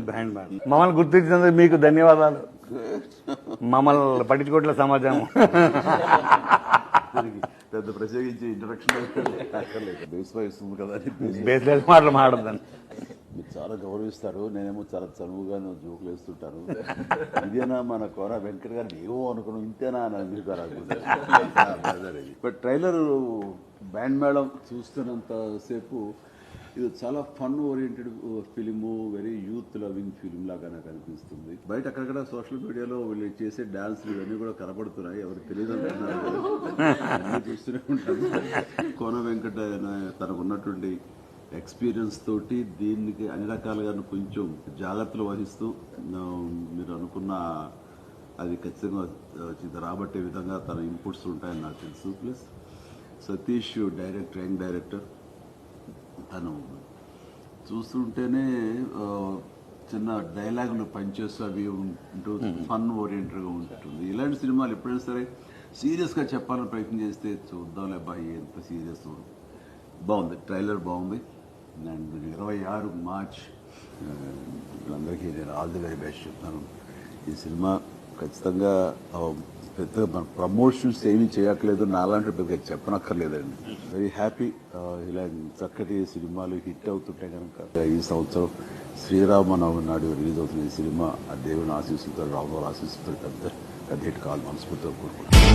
Band మమ్మల్ని గుర్తించినందుకు మీకు ధన్యవాదాలు. మమ్మల్ని పట్టించుకోవట్లే సమాజం. పెద్ద ప్రత్యేకించి ఇంట్రడక్షన్ బేస్ ఇస్తుంది కదా, బేస్లెస్ మాటలు మాట్లాడదాన్ని. మీరు చాలా గౌరవిస్తారు, నేనేమో చాలా చనువుగా జోకులు వేస్తుంటాను. ఇదేనా మన కోన వెంకట గారిని ఏవో అనుకున్నాం, ఇంతేనా అని అనిపిస్తారు. బట్ ట్రైలర్ బ్యాండ్ మేళం చూస్తున్నంత సేపు ఇది చాలా fun oriented film, very youth loving film లాగా నాకు అనిపిస్తుంది. బయట అక్కడక్కడ సోషల్ మీడియాలో వీళ్ళు చేసే డాన్స్లు ఇవన్నీ కూడా కనపడుతున్నాయి, ఎవరికి తెలియదు అంటున్నారు, చూస్తూనే ఉంటాను. కోన వెంకట తనకు ఉన్నటువంటి ఎక్స్పీరియన్స్ తోటి దీనికి అన్ని రకాలుగా కొంచెం జాగ్రత్తలు వహిస్తూ మీరు అనుకున్న అది ఖచ్చితంగా రాబట్టే విధంగా తన ఇన్పుట్స్ ఉంటాయని నాకు తెలుసు. Plus Satish director, young director, తను చూస్తుంటేనే చిన్న డైలాగులు పనిచేస్తూ అవి ఉంటూ ఫన్ ఓరియంటెడ్గా ఉంటుంది. ఇలాంటి సినిమాలు ఎప్పుడైనా సరే సీరియస్గా చెప్పాలని ప్రయత్నం చేస్తే చూద్దాంలే అబ్బాయి ఎంత సీరియస్. బాగుంది, ట్రైలర్ బాగుంది. అండ్ 26 మార్చ్ వీళ్ళందరికీ నేను ఆల్ ది వెరీ బెస్ట్ చెప్తాను. ఈ సినిమా ఖచ్చితంగా పెద్దగా మన ప్రమోషన్స్ ఏమీ చేయక్కర్లేదు, నాలాంటి పెద్దగా చెప్పనక్కర్లేదండి. Very happy. ఇలా చక్కటి సినిమాలు హిట్ అవుతుంటే కనుక ఈ సంవత్సరం శ్రీరామనవమి నాడు రిలీజ్ అవుతున్న ఈ సినిమా ఆ దేవుని ఆశీస్సులతో, రాముల ఆశీస్సులతో పెద్ద హిట్ కావాలి మనస్ఫూర్తిగా కోరుకుంటున్నాను.